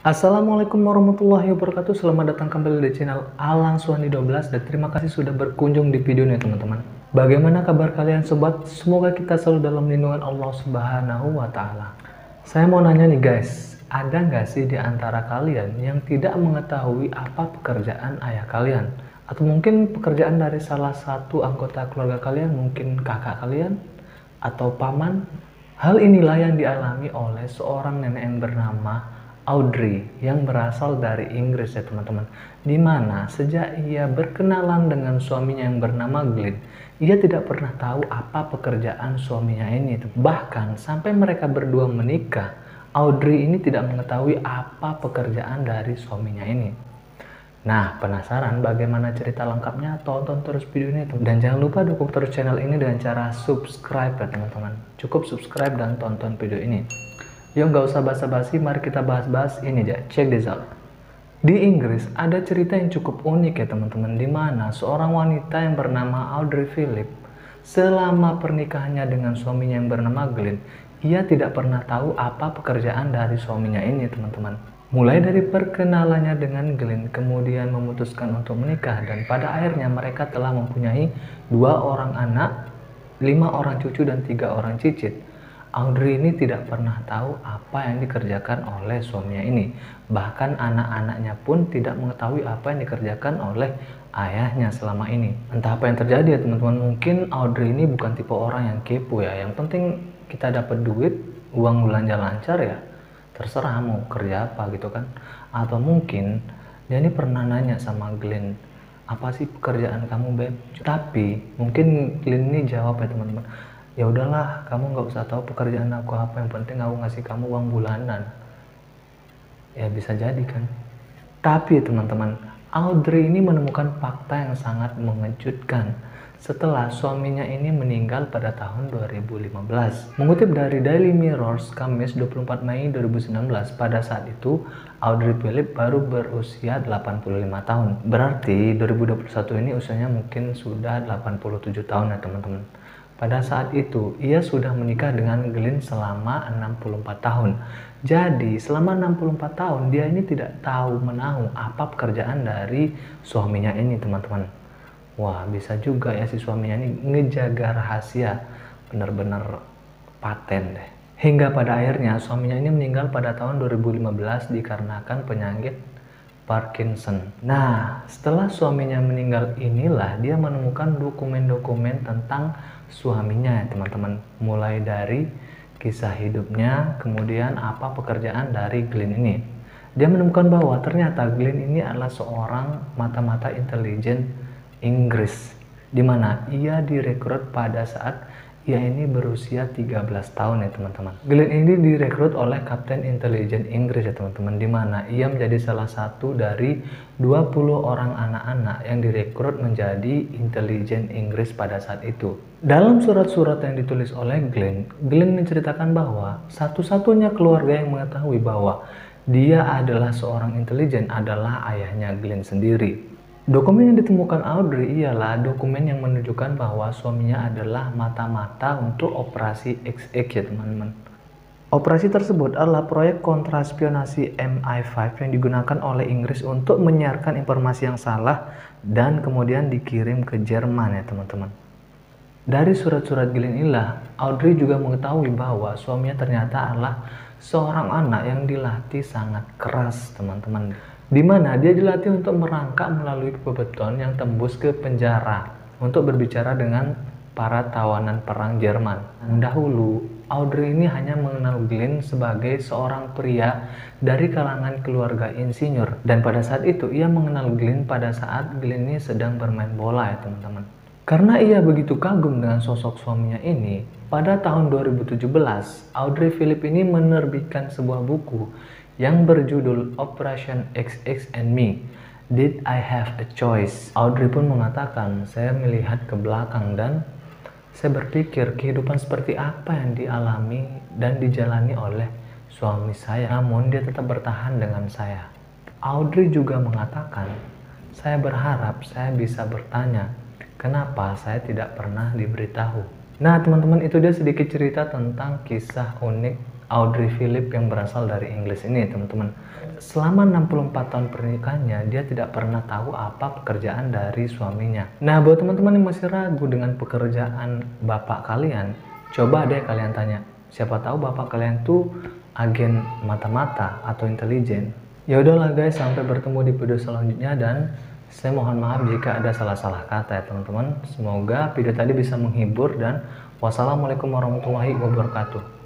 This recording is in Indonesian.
Assalamualaikum warahmatullahi wabarakatuh. Selamat datang kembali di channel Alang Suhandi 12 dan terima kasih sudah berkunjung di video ini teman-teman. Bagaimana kabar kalian sobat? Semoga kita selalu dalam lindungan Allah Subhanahu wa taala. Saya mau nanya nih guys, ada nggak sih di antara kalian yang tidak mengetahui apa pekerjaan ayah kalian? Atau mungkin pekerjaan dari salah satu anggota keluarga kalian, mungkin kakak kalian atau paman? Hal inilah yang dialami oleh seorang nenek yang bernama Audrey yang berasal dari Inggris ya teman-teman, dimana sejak ia berkenalan dengan suaminya yang bernama Glenn, ia tidak pernah tahu apa pekerjaan suaminya ini. Bahkan sampai mereka berdua menikah, Audrey ini tidak mengetahui apa pekerjaan dari suaminya ini. Nah, penasaran bagaimana cerita lengkapnya? Tonton terus video ini dan jangan lupa dukung terus channel ini dengan cara subscribe ya teman-teman. Cukup subscribe dan tonton video ini. Yuk nggak usah basa-basi, mari kita bahas-bahas ini aja. Check this out. Di Inggris ada cerita yang cukup unik ya teman-teman, di mana seorang wanita yang bernama Audrey Philip selama pernikahannya dengan suaminya yang bernama Glenn, ia tidak pernah tahu apa pekerjaan dari suaminya ini teman-teman. Mulai dari perkenalannya dengan Glenn, kemudian memutuskan untuk menikah, dan pada akhirnya mereka telah mempunyai 2 orang anak, 5 orang cucu, dan 3 orang cicit. Audrey ini tidak pernah tahu apa yang dikerjakan oleh suaminya ini. Bahkan anak-anaknya pun tidak mengetahui apa yang dikerjakan oleh ayahnya selama ini. Entah apa yang terjadi ya teman-teman. Mungkin Audrey ini bukan tipe orang yang kepo ya. Yang penting kita dapat duit, uang belanja lancar ya. Terserah mau kerja apa gitu kan. Atau mungkin dia ini pernah nanya sama Glenn, apa sih pekerjaan kamu beb? Tapi mungkin Glenn ini jawab ya teman-teman, ya udahlah, kamu nggak usah tahu pekerjaan aku apa, yang penting aku ngasih kamu uang bulanan. Ya bisa jadi kan. Tapi teman-teman, Audrey ini menemukan fakta yang sangat mengejutkan setelah suaminya ini meninggal pada tahun 2015. Mengutip dari Daily Mirror, Kamis 24 Mei 2019, pada saat itu Audrey Philip baru berusia 85 tahun. Berarti 2021 ini usianya mungkin sudah 87 tahun ya teman-teman. Pada saat itu, ia sudah menikah dengan Glenn selama 64 tahun. Jadi, selama 64 tahun, dia ini tidak tahu menahu apa pekerjaan dari suaminya ini, teman-teman. Wah, bisa juga ya si suaminya ini ngejaga rahasia. Benar-benar paten deh. Hingga pada akhirnya, suaminya ini meninggal pada tahun 2015 dikarenakan penyakit Parkinson. Nah, setelah suaminya meninggal inilah dia menemukan dokumen-dokumen tentang suaminya ya teman-teman. Mulai dari kisah hidupnya, kemudian apa pekerjaan dari Glenn ini. Dia menemukan bahwa ternyata Glenn ini adalah seorang mata-mata intelijen Inggris, di mana ia direkrut pada saat ia ini berusia 13 tahun ya teman-teman. Glenn ini direkrut oleh Kapten Intelijen Inggris ya teman-teman, di mana ia menjadi salah satu dari 20 orang anak-anak yang direkrut menjadi intelijen Inggris pada saat itu. Dalam surat-surat yang ditulis oleh Glenn menceritakan bahwa satu-satunya keluarga yang mengetahui bahwa dia adalah seorang intelijen adalah ayahnya Glenn sendiri. Dokumen yang ditemukan Audrey ialah dokumen yang menunjukkan bahwa suaminya adalah mata-mata untuk operasi XX ya teman-teman. Operasi tersebut adalah proyek kontraspionasi MI5 yang digunakan oleh Inggris untuk menyiarkan informasi yang salah dan kemudian dikirim ke Jerman ya teman-teman. Dari surat-surat Glenn inilah, Audrey juga mengetahui bahwa suaminya ternyata adalah seorang anak yang dilatih sangat keras teman-teman, di mana dia dilatih untuk merangkak melalui bebeton yang tembus ke penjara untuk berbicara dengan para tawanan perang Jerman. Dahulu, Audrey ini hanya mengenal Glenn sebagai seorang pria dari kalangan keluarga insinyur, dan pada saat itu ia mengenal Glenn pada saat Glenn ini sedang bermain bola ya teman-teman. Karena ia begitu kagum dengan sosok suaminya ini, pada tahun 2017, Audrey Philip ini menerbitkan sebuah buku yang berjudul Operation XX and Me, Did I Have a Choice? Audrey pun mengatakan, saya melihat ke belakang dan saya berpikir kehidupan seperti apa yang dialami dan dijalani oleh suami saya, namun dia tetap bertahan dengan saya. Audrey juga mengatakan, saya berharap saya bisa bertanya, kenapa saya tidak pernah diberitahu. Nah teman-teman, itu dia sedikit cerita tentang kisah unik Audrey Philip yang berasal dari Inggris ini teman-teman. Selama 64 tahun pernikahannya, dia tidak pernah tahu apa pekerjaan dari suaminya. Nah, buat teman-teman yang masih ragu dengan pekerjaan bapak kalian, coba deh kalian tanya, siapa tahu bapak kalian tuh agen mata-mata atau intelijen. Ya udahlah guys, sampai bertemu di video selanjutnya, dan saya mohon maaf jika ada salah-salah kata ya teman-teman. Semoga video tadi bisa menghibur, dan wassalamualaikum warahmatullahi wabarakatuh.